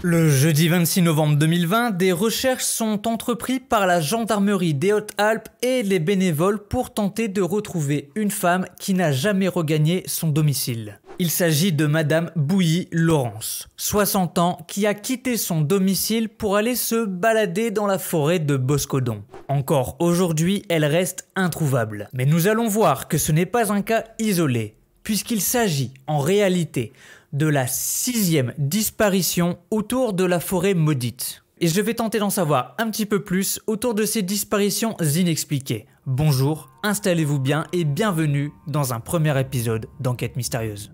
Le jeudi 26 novembre 2020, des recherches sont entreprises par la gendarmerie des Hautes-Alpes et les bénévoles pour tenter de retrouver une femme qui n'a jamais regagné son domicile. Il s'agit de Madame Bouilly Laurence, 60 ans, qui a quitté son domicile pour aller se balader dans la forêt de Boscodon. Encore aujourd'hui, elle reste introuvable. Mais nous allons voir que ce n'est pas un cas isolé, puisqu'il s'agit en réalité de la 6e disparition autour de la forêt maudite. Et je vais tenter d'en savoir un petit peu plus autour de ces disparitions inexpliquées. Bonjour, installez-vous bien et bienvenue dans un premier épisode d'Enquête mystérieuse.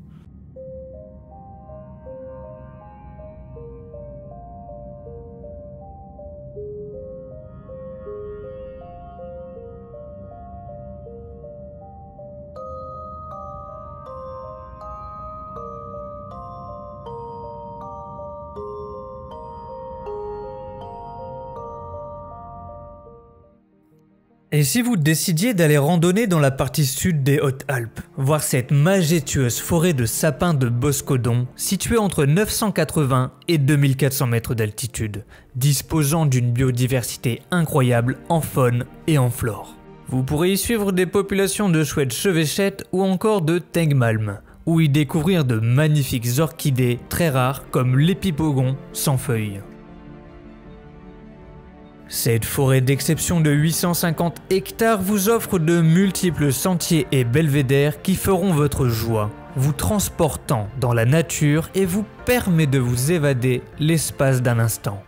Et si vous décidiez d'aller randonner dans la partie sud des Hautes-Alpes, voir cette majestueuse forêt de sapins de Boscodon, située entre 980 et 2400 mètres d'altitude, disposant d'une biodiversité incroyable en faune et en flore. Vous pourrez y suivre des populations de chouettes chevêchettes ou encore de tengmalm, ou y découvrir de magnifiques orchidées très rares comme l'épipogon sans feuilles. Cette forêt d'exception de 850 hectares vous offre de multiples sentiers et belvédères qui feront votre joie, vous transportant dans la nature et vous permet de vous évader l'espace d'un instant.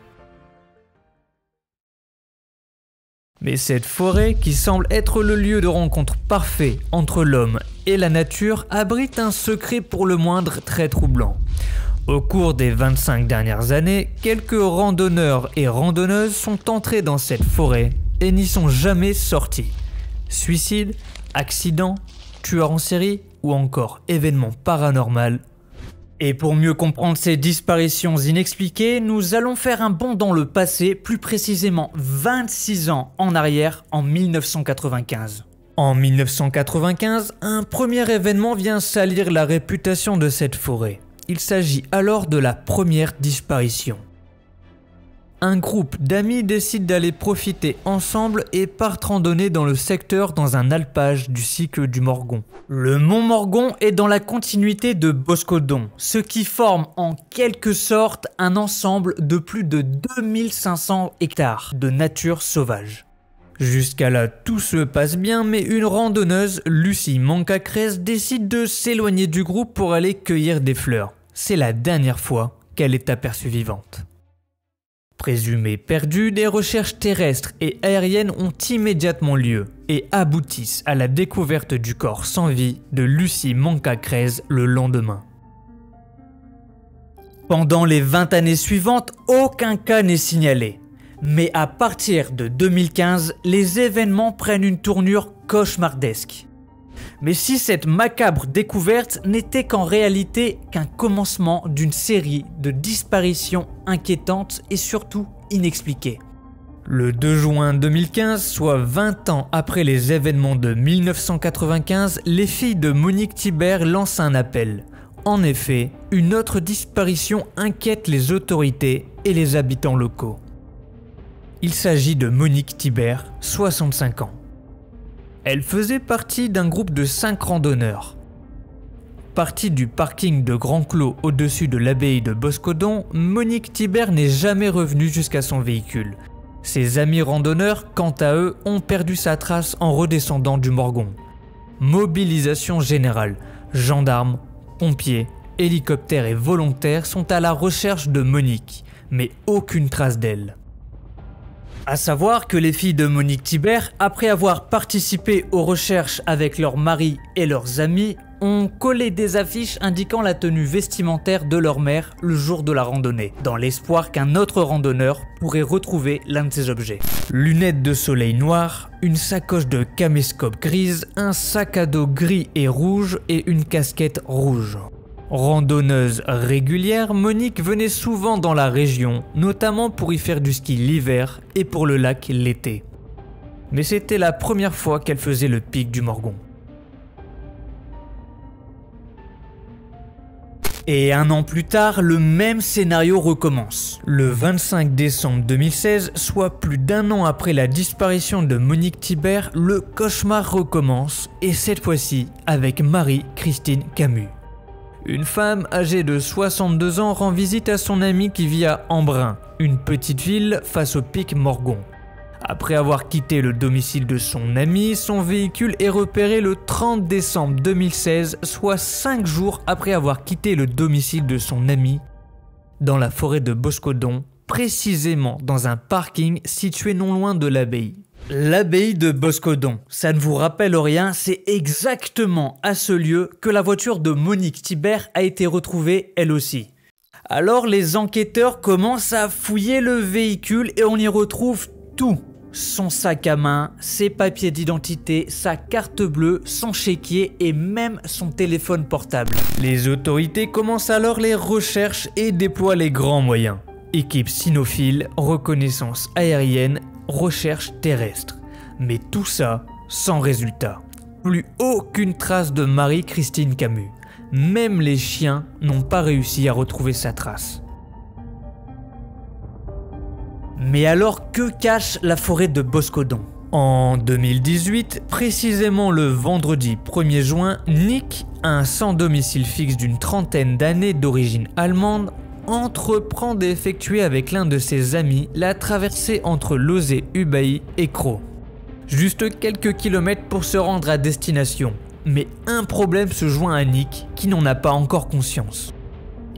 Mais cette forêt, qui semble être le lieu de rencontre parfait entre l'homme et la nature, abrite un secret pour le moindre très troublant. Au cours des 25 dernières années, quelques randonneurs et randonneuses sont entrés dans cette forêt et n'y sont jamais sortis. Suicide, accident, tueur en série ou encore événement paranormal. Et pour mieux comprendre ces disparitions inexpliquées, nous allons faire un bond dans le passé, plus précisément 26 ans en arrière, en 1995. En 1995, un premier événement vient salir la réputation de cette forêt. Il s'agit alors de la première disparition. Un groupe d'amis décide d'aller profiter ensemble et partent randonner dans le secteur dans un alpage du cycle du Morgon. Le mont Morgon est dans la continuité de Boscodon, ce qui forme en quelque sorte un ensemble de plus de 2500 hectares de nature sauvage. Jusqu'à là, tout se passe bien, mais une randonneuse, Lucie Mancacrès, décide de s'éloigner du groupe pour aller cueillir des fleurs. C'est la dernière fois qu'elle est aperçue vivante. Présumée perdue, des recherches terrestres et aériennes ont immédiatement lieu et aboutissent à la découverte du corps sans vie de Lucie Mancacrès le lendemain. Pendant les 20 années suivantes, aucun cas n'est signalé. Mais à partir de 2015, les événements prennent une tournure cauchemardesque. Mais si cette macabre découverte n'était qu'en réalité qu'un commencement d'une série de disparitions inquiétantes et surtout inexpliquées. Le 2 juin 2015, soit 20 ans après les événements de 1995, les filles de Monique Thibert lancent un appel. En effet, une autre disparition inquiète les autorités et les habitants locaux. Il s'agit de Monique Thibert, 65 ans. Elle faisait partie d'un groupe de 5 randonneurs. Partie du parking de Grand Clos au-dessus de l'abbaye de Boscodon, Monique Thibert n'est jamais revenue jusqu'à son véhicule. Ses amis randonneurs, quant à eux, ont perdu sa trace en redescendant du Morgon. Mobilisation générale. Gendarmes, pompiers, hélicoptères et volontaires sont à la recherche de Monique, mais aucune trace d'elle. À savoir que les filles de Monique Thibert, après avoir participé aux recherches avec leurs maris et leurs amis, ont collé des affiches indiquant la tenue vestimentaire de leur mère le jour de la randonnée, dans l'espoir qu'un autre randonneur pourrait retrouver l'un de ces objets. Lunettes de soleil noires, une sacoche de caméscope grise, un sac à dos gris et rouge et une casquette rouge. Randonneuse régulière, Monique venait souvent dans la région, notamment pour y faire du ski l'hiver et pour le lac l'été. Mais c'était la première fois qu'elle faisait le pic du Morgon. Et un an plus tard, le même scénario recommence. Le 25 décembre 2016, soit plus d'un an après la disparition de Monique Thibert, le cauchemar recommence, et cette fois-ci avec Marie-Christine Camus. Une femme âgée de 62 ans rend visite à son amie qui vit à Embrun, une petite ville face au pic Morgon. Après avoir quitté le domicile de son ami, son véhicule est repéré le 30 décembre 2016, soit 5 jours après avoir quitté le domicile de son ami, dans la forêt de Boscodon, précisément dans un parking situé non loin de l'abbaye. L'abbaye de Boscodon, ça ne vous rappelle rien, c'est exactement à ce lieu que la voiture de Monique Thibert a été retrouvée elle aussi. Alors les enquêteurs commencent à fouiller le véhicule et on y retrouve tout. Son sac à main, ses papiers d'identité, sa carte bleue, son chéquier et même son téléphone portable. Les autorités commencent alors les recherches et déploient les grands moyens. Équipe cynophile, reconnaissance aérienne, recherche terrestre. Mais tout ça sans résultat. Plus aucune trace de Marie-Christine Camus. Même les chiens n'ont pas réussi à retrouver sa trace. Mais alors, que cache la forêt de Boscodon? En 2018, précisément le vendredi 1er juin, Nick, un sans domicile fixe d'une trentaine d'années d'origine allemande, entreprend d'effectuer avec l'un de ses amis la traversée entre Lozé-Ubaï et Crau. Juste quelques kilomètres pour se rendre à destination. Mais un problème se joint à Nick qui n'en a pas encore conscience.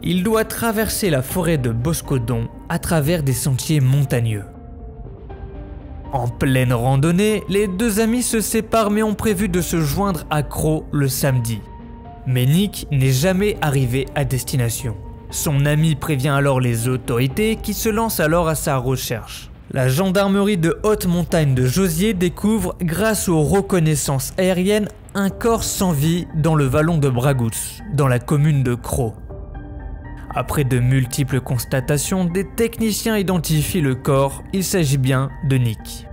Il doit traverser la forêt de Boscodon à travers des sentiers montagneux. En pleine randonnée, les deux amis se séparent mais ont prévu de se joindre à Crau le samedi. Mais Nick n'est jamais arrivé à destination. Son ami prévient alors les autorités qui se lancent alors à sa recherche. La gendarmerie de haute montagne de Josier découvre, grâce aux reconnaissances aériennes, un corps sans vie dans le vallon de Bragouts, dans la commune de Crau. Après de multiples constatations, des techniciens identifient le corps, il s'agit bien de Nick.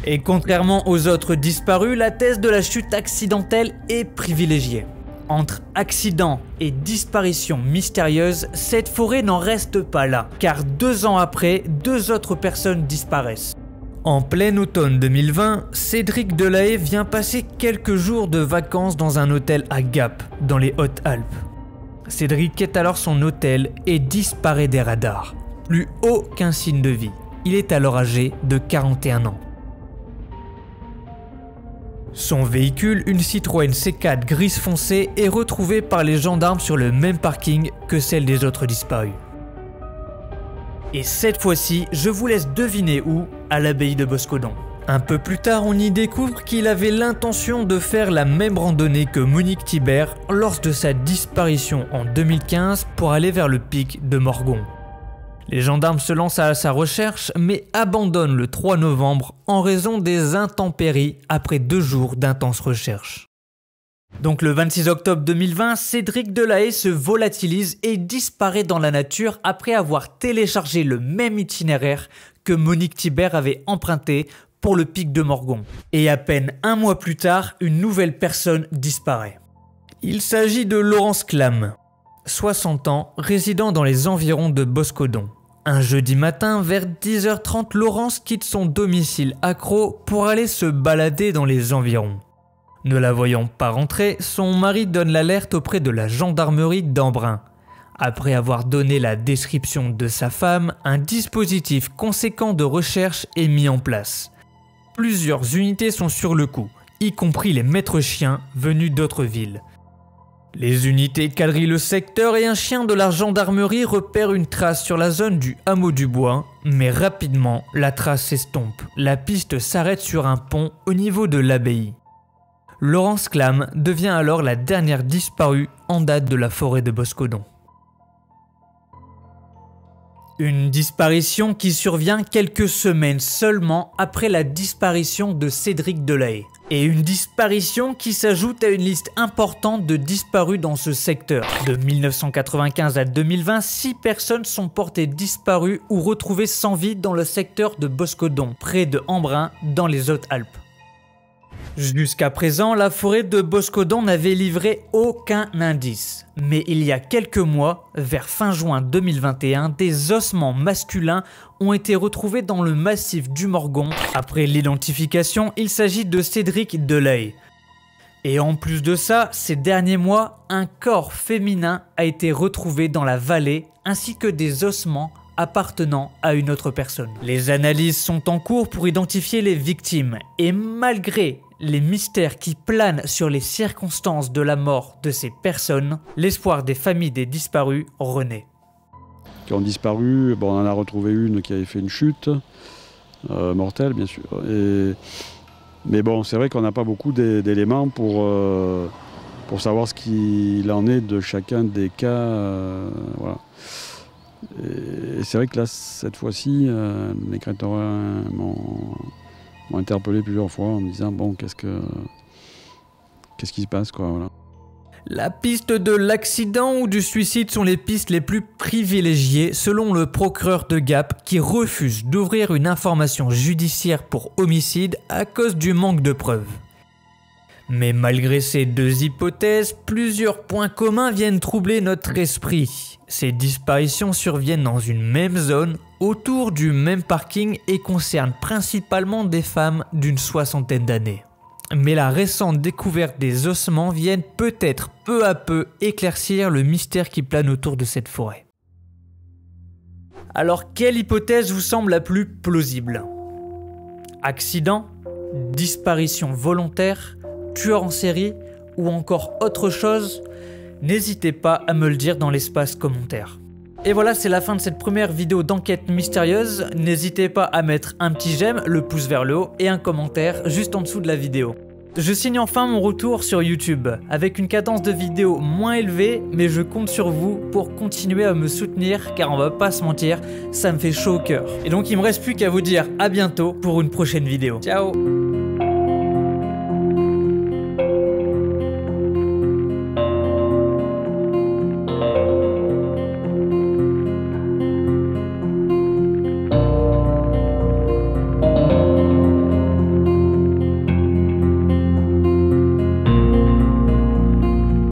Et contrairement aux autres disparus, la thèse de la chute accidentelle est privilégiée. Entre accident et disparition mystérieuse, cette forêt n'en reste pas là, car 2 ans après, 2 autres personnes disparaissent. En plein automne 2020, Cédric Delahaye vient passer quelques jours de vacances dans un hôtel à Gap, dans les Hautes-Alpes. Cédric quitte alors son hôtel et disparaît des radars. Plus aucun signe de vie. Il est alors âgé de 41 ans. Son véhicule, une Citroën C4 grise foncé, est retrouvé par les gendarmes sur le même parking que celle des autres disparus. Et cette fois-ci, je vous laisse deviner où, à l'abbaye de Boscodon. Un peu plus tard, on y découvre qu'il avait l'intention de faire la même randonnée que Monique Thibert lors de sa disparition en 2015 pour aller vers le pic de Morgon. Les gendarmes se lancent à sa recherche mais abandonnent le 3 novembre en raison des intempéries après 2 jours d'intenses recherches. Donc le 26 octobre 2020, Cédric Delahaye se volatilise et disparaît dans la nature après avoir téléchargé le même itinéraire que Monique Thibert avait emprunté pour le pic de Morgon. Et à peine 1 mois plus tard, une nouvelle personne disparaît. Il s'agit de Laurence Clam, 60 ans, résidant dans les environs de Boscodon. Un jeudi matin, vers 10h30, Laurence quitte son domicile à Crau pour aller se balader dans les environs. Ne la voyant pas rentrer, son mari donne l'alerte auprès de la gendarmerie d'Embrun. Après avoir donné la description de sa femme, un dispositif conséquent de recherche est mis en place. Plusieurs unités sont sur le coup, y compris les maîtres chiens venus d'autres villes. Les unités quadrillent le secteur et un chien de la gendarmerie repère une trace sur la zone du hameau du Bois, mais rapidement la trace s'estompe. La piste s'arrête sur un pont au niveau de l'abbaye. Laurence Clam devient alors la dernière disparue en date de la forêt de Boscodon. Une disparition qui survient quelques semaines seulement après la disparition de Cédric Delahaye. Et une disparition qui s'ajoute à une liste importante de disparus dans ce secteur. De 1995 à 2020, 6 personnes sont portées disparues ou retrouvées sans vie dans le secteur de Boscodon, près de Embrun, dans les Hautes-Alpes. Jusqu'à présent, la forêt de Boscodan n'avait livré aucun indice. Mais il y a quelques mois, vers fin juin 2021, des ossements masculins ont été retrouvés dans le massif du Morgon. Après l'identification, il s'agit de Cédric Deleuil. Et en plus de ça, ces derniers mois, un corps féminin a été retrouvé dans la vallée, ainsi que des ossements appartenant à une autre personne. Les analyses sont en cours pour identifier les victimes, et malgré les mystères qui planent sur les circonstances de la mort de ces personnes, l'espoir des familles des disparus renaît. Qui ont disparu, bon, on en a retrouvé une qui avait fait une chute, mortelle bien sûr. Mais bon, c'est vrai qu'on n'a pas beaucoup d'éléments pour savoir ce qu'il en est de chacun des cas. Voilà. Et c'est vrai que là, cette fois-ci, les créateurs m'ont interpellé plusieurs fois en me disant bon, qu'est-ce qui se passe, quoi, voilà. La piste de l'accident ou du suicide sont les pistes les plus privilégiées selon le procureur de Gap qui refuse d'ouvrir une information judiciaire pour homicide à cause du manque de preuves. Mais malgré ces deux hypothèses, plusieurs points communs viennent troubler notre esprit. Ces disparitions surviennent dans une même zone, autour du même parking et concernent principalement des femmes d'une soixantaine d'années. Mais la récente découverte des ossements vient peut-être peu à peu éclaircir le mystère qui plane autour de cette forêt. Alors quelle hypothèse vous semble la plus plausible? Accident? Disparition volontaire? Tueur en série? Ou encore autre chose? N'hésitez pas à me le dire dans l'espace commentaire. Et voilà, c'est la fin de cette première vidéo d'enquête mystérieuse. N'hésitez pas à mettre un petit j'aime, le pouce vers le haut et un commentaire juste en dessous de la vidéo. Je signe enfin mon retour sur YouTube, avec une cadence de vidéos moins élevée, mais je compte sur vous pour continuer à me soutenir, car on va pas se mentir, ça me fait chaud au cœur. Et donc il me reste plus qu'à vous dire à bientôt pour une prochaine vidéo. Ciao!